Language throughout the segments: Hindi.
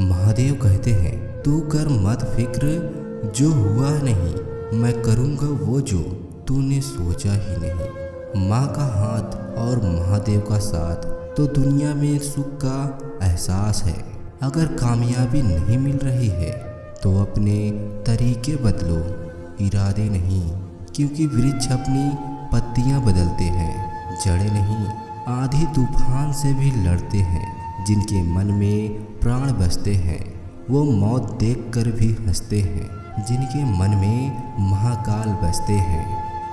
महादेव कहते हैं, तू कर मत फिक्र जो हुआ नहीं, मैं करूँगा वो जो तूने सोचा ही नहीं। माँ का हाथ और महादेव का साथ तो दुनिया में सुख का एहसास है। अगर कामयाबी नहीं मिल रही है तो अपने तरीके बदलो, इरादे नहीं, क्योंकि वृक्ष अपनी पत्तियाँ बदलते हैं, जड़ें नहीं। आंधी तूफान से भी लड़ते हैं, जिनके मन में प्राण बसते हैं वो मौत देखकर भी हंसते हैं, जिनके मन में महाकाल बसते हैं।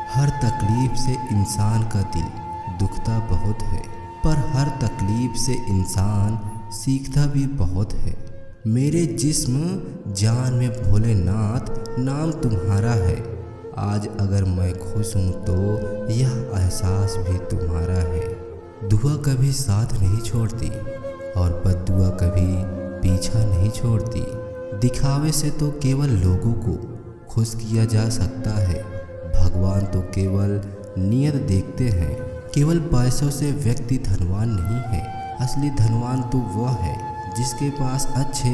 हर तकलीफ से इंसान का दिल दुखता बहुत है, पर हर तकलीफ से इंसान सीखता भी बहुत है। मेरे जिस्म जान में भोलेनाथ नाम तुम्हारा है। आज अगर मैं खुश हूँ तो यह एहसास भी तुम्हारा है। दुआ कभी साथ नहीं छोड़ती और बद्दुआ कभी पीछा नहीं छोड़ती। दिखावे से तो केवल लोगों को खुश किया जा सकता है, भगवान तो केवल नियत देखते हैं। केवल पैसों से व्यक्ति धनवान नहीं है, असली धनवान तो वह है जिसके पास अच्छे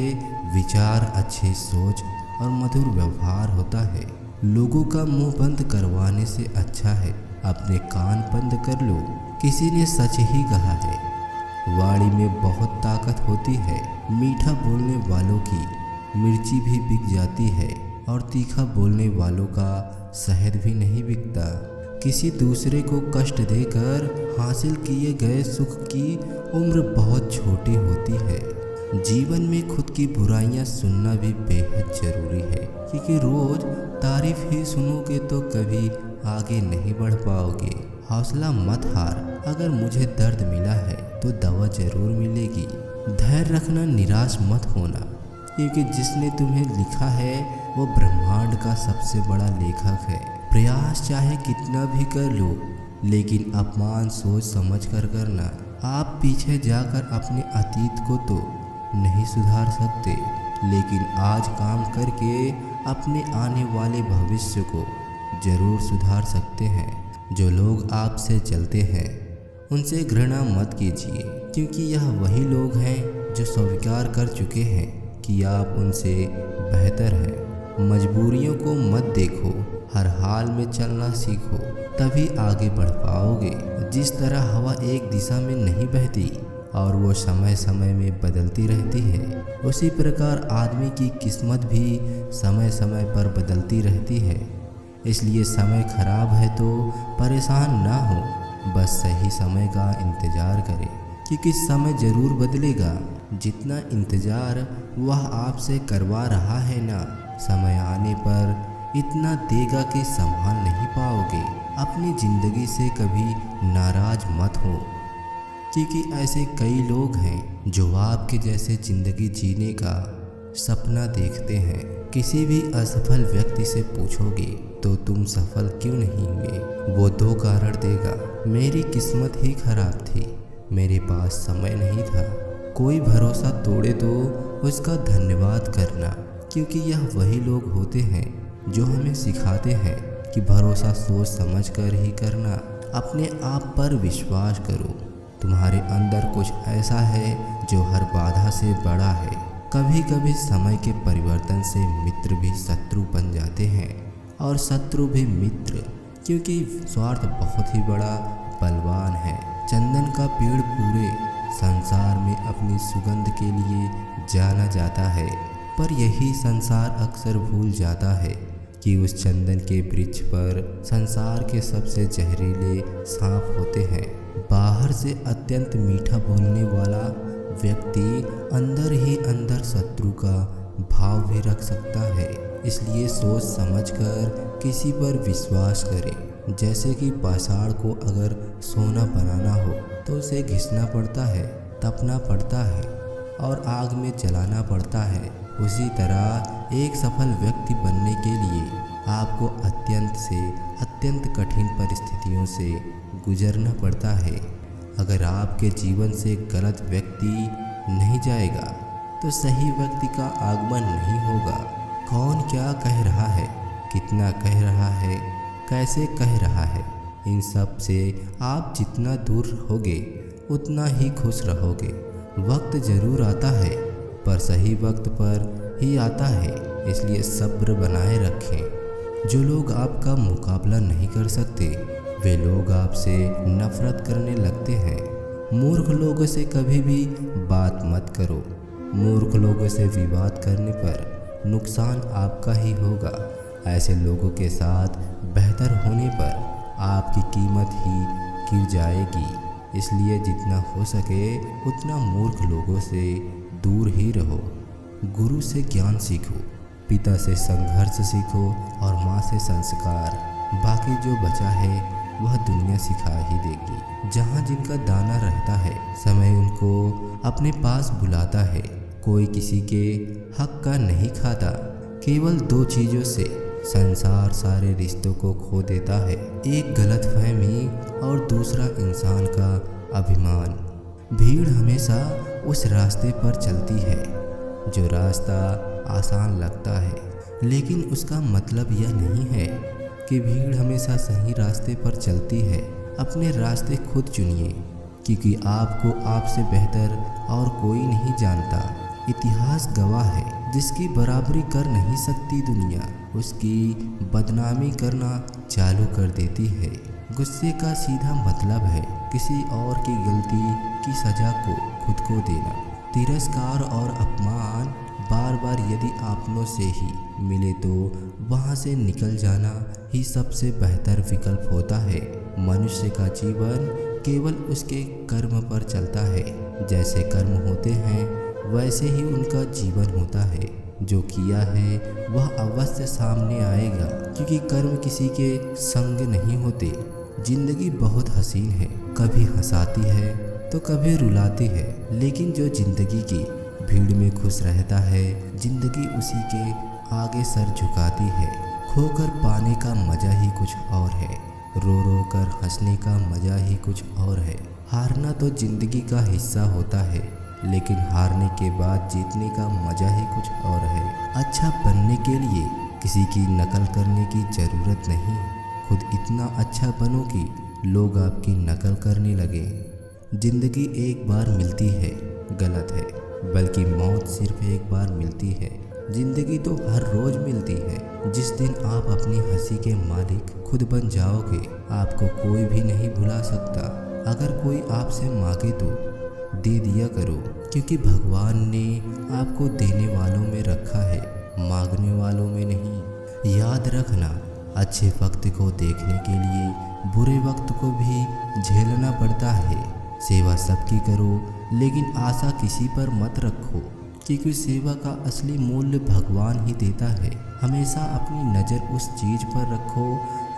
विचार, अच्छी सोच और मधुर व्यवहार होता है। लोगों का मुंह बंद करवाने से अच्छा है अपने कान बंद कर लो। किसी ने सच ही कहा है, वाणी में बहुत ताकत होती है। मीठा बोलने वालों की मिर्ची भी बिक जाती है और तीखा बोलने वालों का शहद भी नहीं बिकता। किसी दूसरे को कष्ट देकर हासिल किए गए सुख की उम्र बहुत छोटी होती है। जीवन में खुद की बुराइयां सुनना भी बेहद जरूरी है, क्योंकि रोज तारीफ ही सुनोगे तो कभी आगे नहीं बढ़ पाओगे। हौसला मत हार, अगर मुझे दर्द मिला है तो दवा जरूर मिलेगी। धैर्य रखना, निराश मत होना, क्योंकि जिसने तुम्हें लिखा है वो ब्रह्मांड का सबसे बड़ा लेखक है। प्रयास चाहे कितना भी कर लो, लेकिन अपमान सोच समझ कर करना। आप पीछे जाकर अपने अतीत को तो नहीं सुधार सकते, लेकिन आज काम करके अपने आने वाले भविष्य को जरूर सुधार सकते हैं। जो लोग आपसे जलते हैं उनसे घृणा मत कीजिए, क्योंकि यह वही लोग हैं जो स्वीकार कर चुके हैं कि आप उनसे बेहतर हैं। मजबूरियों को मत देखो, हर हाल में चलना सीखो, तभी आगे बढ़ पाओगे। जिस तरह हवा एक दिशा में नहीं बहती और वो समय समय में बदलती रहती है, उसी प्रकार आदमी की किस्मत भी समय समय पर बदलती रहती है। इसलिए समय खराब है तो परेशान ना हो, बस सही समय का इंतज़ार करें, क्योंकि समय ज़रूर बदलेगा। जितना इंतज़ार वह आपसे करवा रहा है ना, समय आने पर इतना देगा कि संभाल नहीं पाओगे। अपनी ज़िंदगी से कभी नाराज़ मत हो, क्योंकि ऐसे कई लोग हैं जो आपके जैसे ज़िंदगी जीने का सपना देखते हैं। किसी भी असफल व्यक्ति से पूछोगे तो तुम सफल क्यों नहीं हुए, वो दो कारण देगा। मेरी किस्मत ही खराब थी, मेरे पास समय नहीं था। कोई भरोसा तोड़े तो उसका धन्यवाद करना, क्योंकि यह वही लोग होते हैं जो हमें सिखाते हैं कि भरोसा सोच समझ कर ही करना। अपने आप पर विश्वास करो, तुम्हारे अंदर कुछ ऐसा है जो हर बाधा से बड़ा है। कभी कभी समय के परिवर्तन से मित्र भी शत्रु बन जाते हैं और शत्रु भी मित्र, क्योंकि स्वार्थ बहुत ही बड़ा बलवान है। चंदन का पेड़ पूरे संसार में अपनी सुगंध के लिए जाना जाता है, पर यही संसार अक्सर भूल जाता है कि उस चंदन के वृक्ष पर संसार के सबसे जहरीले सांप होते हैं। बाहर से अत्यंत मीठा बोलने वाला व्यक्ति अंदर ही अंदर शत्रु का भाव भी रख सकता है। इसलिए सोच समझकर किसी पर विश्वास करें। जैसे कि पाषाण को अगर सोना बनाना हो तो उसे घिसना पड़ता है, तपना पड़ता है और आग में जलाना पड़ता है। उसी तरह एक सफल व्यक्ति बनने के लिए आपको अत्यंत से अत्यंत कठिन परिस्थितियों से गुजरना पड़ता है। अगर आपके जीवन से गलत व्यक्ति नहीं जाएगा तो सही व्यक्ति का आगमन नहीं होगा। कौन क्या कह रहा है, कितना कह रहा है, कैसे कह रहा है, इन सब से आप जितना दूर रहोगे उतना ही खुश रहोगे। वक्त ज़रूर आता है पर सही वक्त पर ही आता है, इसलिए सब्र बनाए रखें। जो लोग आपका मुकाबला नहीं कर सकते वे लोग आपसे नफरत करने लगते हैं। मूर्ख लोगों से कभी भी बात मत करो। मूर्ख लोगों से विवाद करने पर नुकसान आपका ही होगा। ऐसे लोगों के साथ बेहतर होने पर आपकी कीमत ही गिर जाएगी। इसलिए जितना हो सके उतना मूर्ख लोगों से दूर ही रहो। गुरु से ज्ञान सीखो, पिता से संघर्ष सीखो और माँ से संस्कार। बाकी जो बचा है वह दुनिया सिखा ही देगी। जहाँ जिनका दाना रहता है समय उनको अपने पास बुलाता है। कोई किसी के हक का नहीं खाता। केवल दो चीज़ों से संसार सारे रिश्तों को खो देता है, एक गलतफहमी और दूसरा इंसान का अभिमान। भीड़ हमेशा उस रास्ते पर चलती है जो रास्ता आसान लगता है, लेकिन उसका मतलब यह नहीं है कि भीड़ हमेशा सही रास्ते पर चलती है। अपने रास्ते खुद चुनिए, क्योंकि आपको आपसे बेहतर और कोई नहीं जानता। इतिहास गवाह है, जिसकी बराबरी कर नहीं सकती दुनिया, उसकी बदनामी करना चालू कर देती है। गुस्से का सीधा मतलब है किसी और की गलती की सजा को खुद को देना। तिरस्कार और अपमान बार बार यदि अपनों से ही मिले तो वहाँ से निकल जाना ही सबसे बेहतर विकल्प होता है। मनुष्य का जीवन केवल उसके कर्म पर चलता है। जैसे कर्म होते हैं वैसे ही उनका जीवन होता है। जो किया है वह अवश्य सामने आएगा, क्योंकि कर्म किसी के संग नहीं होते। जिंदगी बहुत हसीन है, कभी हंसाती है तो कभी रुलाती है, लेकिन जो जिंदगी की भीड़ में खुश रहता है जिंदगी उसी के आगे सर झुकाती है। खोकर पाने का मजा ही कुछ और है, रो रो कर हंसने का मजा ही कुछ और है। हारना तो जिंदगी का हिस्सा होता है, लेकिन हारने के बाद जीतने का मजा ही कुछ और है। अच्छा बनने के लिए किसी की नकल करने की ज़रूरत नहीं, खुद इतना अच्छा बनो कि लोग आपकी नकल करने लगे। जिंदगी एक बार मिलती है गलत है, बल्कि मौत सिर्फ एक बार मिलती है। जिंदगी तो हर रोज मिलती है। जिस दिन आप अपनी हंसी के मालिक खुद बन जाओगे आपको कोई भी नहीं भुला सकता। अगर कोई आपसे मांगे तो दे दिया करो, क्योंकि भगवान ने आपको देने वालों में रखा है, मांगने वालों में नहीं। याद रखना, अच्छे वक्त को देखने के लिए बुरे वक्त को भी झेलना पड़ता है। सेवा सबकी करो, लेकिन आशा किसी पर मत रखो, क्योंकि सेवा का असली मूल्य भगवान ही देता है। हमेशा अपनी नज़र उस चीज़ पर रखो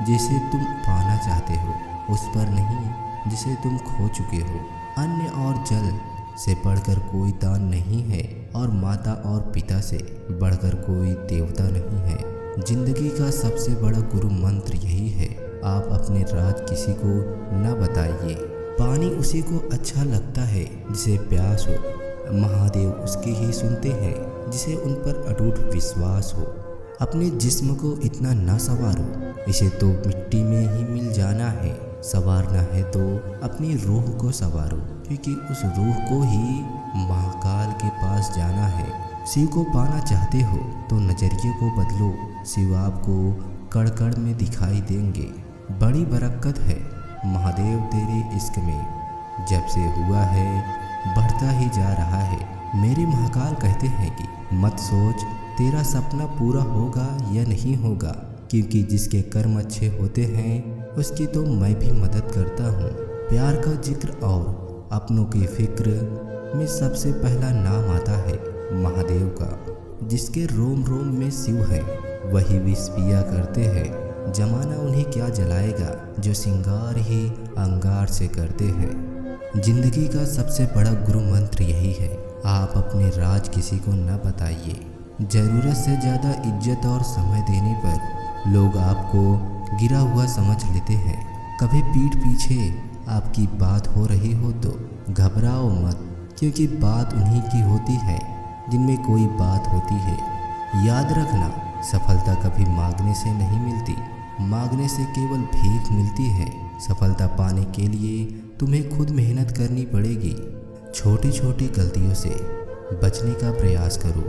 जिसे तुम पाना चाहते हो, उस पर नहीं जिसे तुम खो चुके हो। अन्न और जल से बढ़कर कोई दान नहीं है, और माता और पिता से बढ़कर कोई देवता नहीं है। जिंदगी का सबसे बड़ा गुरु मंत्र यही है, आप अपने राज किसी को न बताइए। पानी उसी को अच्छा लगता है जिसे प्यास हो। महादेव उसके ही सुनते हैं जिसे उन पर अटूट विश्वास हो। अपने जिस्म को इतना ना संवारो, इसे तो मिट्टी में ही मिल जाना है। संवारना है तो अपनी रूह को संवारो, क्योंकि उस रूह को ही महाकाल के पास जाना है। शिव को पाना चाहते हो तो नजरिए को बदलो, शिव आपको कड़ में दिखाई देंगे। बड़ी बरकत है महादेव तेरे इश्क में, जब से हुआ है बढ़ता ही जा रहा है। मेरे महाकाल कहते हैं कि मत सोच तेरा सपना पूरा होगा या नहीं होगा, क्योंकि जिसके कर्म अच्छे होते हैं उसकी तो मैं भी मदद करता हूँ। प्यार का जिक्र और अपनों की फिक्र में सबसे पहला नाम आता है महादेव का। जिसके रोम रोम में शिव है वही विष पिया करते हैं। जमाना उन्हें क्या जलाएगा जो सिंगार ही अंगार से करते हैं। जिंदगी का सबसे बड़ा गुरु मंत्र यही है, आप अपने राज किसी को न बताइए। ज़रूरत से ज़्यादा इज्जत और समय देने पर लोग आपको गिरा हुआ समझ लेते हैं। कभी पीठ पीछे आपकी बात हो रही हो तो घबराओ मत, क्योंकि बात उन्हीं की होती है जिनमें कोई बात होती है। याद रखना, सफलता कभी मांगने से नहीं मिलती, मांगने से केवल भीख मिलती है। सफलता पाने के लिए तुम्हें खुद मेहनत करनी पड़ेगी। छोटी छोटी गलतियों से बचने का प्रयास करो,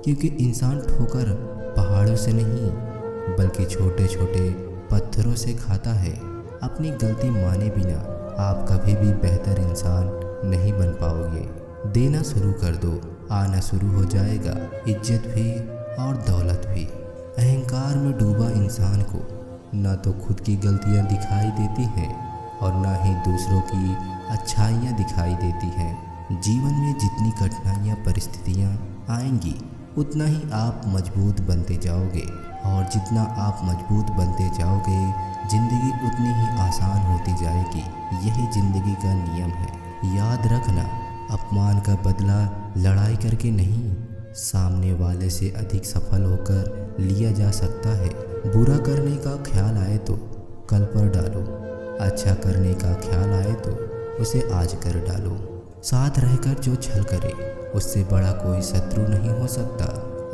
क्योंकि इंसान ठोकर पहाड़ों से नहीं बल्कि छोटे छोटे पत्थरों से खाता है। अपनी गलती माने बिना आप कभी भी बेहतर इंसान नहीं बन पाओगे। देना शुरू कर दो, आना शुरू हो जाएगा इज्जत भी और दौलत भी। अहंकार में डूबा इंसान को ना तो खुद की गलतियां दिखाई देती हैं और ना ही दूसरों की अच्छाइयां दिखाई देती हैं। जीवन में जितनी कठिनाइयां परिस्थितियां आएंगी उतना ही आप मजबूत बनते जाओगे, और जितना आप मजबूत बनते जाओगे जिंदगी उतनी ही आसान होती जाएगी। यही जिंदगी का नियम है। याद रखना, अपमान का बदला लड़ाई करके नहीं, सामने वाले से अधिक सफल होकर लिया जा सकता है। बुरा करने का ख्याल आए तो कल पर डालो, अच्छा करने का ख्याल आए तो उसे आज कर डालो। साथ रहकर जो छल करे उससे बड़ा कोई शत्रु नहीं हो सकता,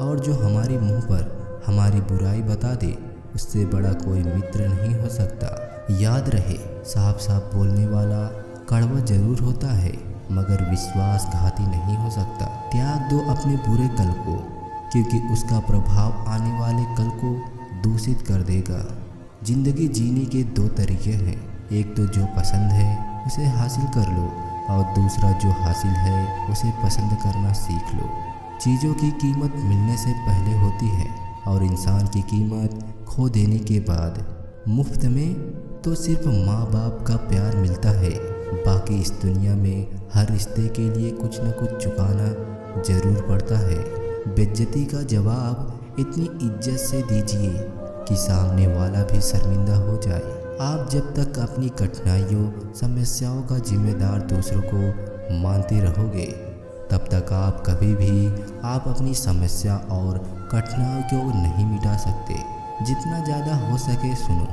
और जो हमारे मुंह पर हमारी बुराई बता दे उससे बड़ा कोई मित्र नहीं हो सकता। याद रहे, साफ साफ बोलने वाला कड़वा जरूर होता है मगर विश्वासघाती नहीं हो सकता। त्याग दो अपने बुरे कल को, क्योंकि उसका प्रभाव आने वाले कल को दूषित कर देगा। जिंदगी जीने के दो तरीके हैं, एक तो जो पसंद है उसे हासिल कर लो, और दूसरा जो हासिल है उसे पसंद करना सीख लो। चीज़ों की कीमत मिलने से पहले होती है और इंसान की कीमत खो देने के बाद। मुफ्त में तो सिर्फ माँ बाप का प्यार मिलता है, बाकी इस दुनिया में हर रिश्ते के लिए कुछ न कुछ चुकाना जरूर पड़ता है। बेइज्जती का जवाब इतनी इज्जत से दीजिए कि सामने वाला भी शर्मिंदा हो जाए। आप जब तक अपनी कठिनाइयों समस्याओं का जिम्मेदार दूसरों को मानते रहोगे तब तक आप कभी भी आप अपनी समस्या और कठिनाइयों को नहीं मिटा सकते। जितना ज़्यादा हो सके सुनो,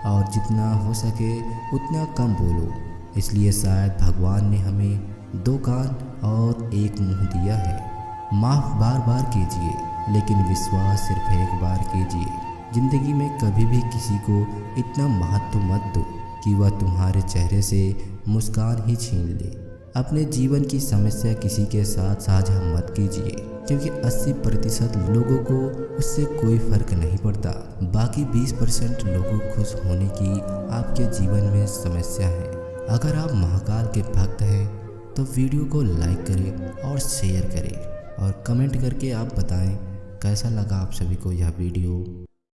और जितना हो सके उतना कम बोलो। इसलिए शायद भगवान ने हमें दो कान और एक मुंह दिया है। माफ़ बार बार कीजिए, लेकिन विश्वास सिर्फ एक बार कीजिए। जिंदगी में कभी भी किसी को इतना महत्व मत दो कि वह तुम्हारे चेहरे से मुस्कान ही छीन ले। अपने जीवन की समस्या किसी के साथ साझा मत कीजिए, क्योंकि 80% लोगों को उससे कोई फर्क नहीं पड़ता। बाकी 20% लोगों खुश होने की आपके जीवन में समस्या है। अगर आप महाकाल के भक्त हैं तो वीडियो को लाइक करें और शेयर करें, और कमेंट करके आप बताएं कैसा लगा आप सभी को यह वीडियो।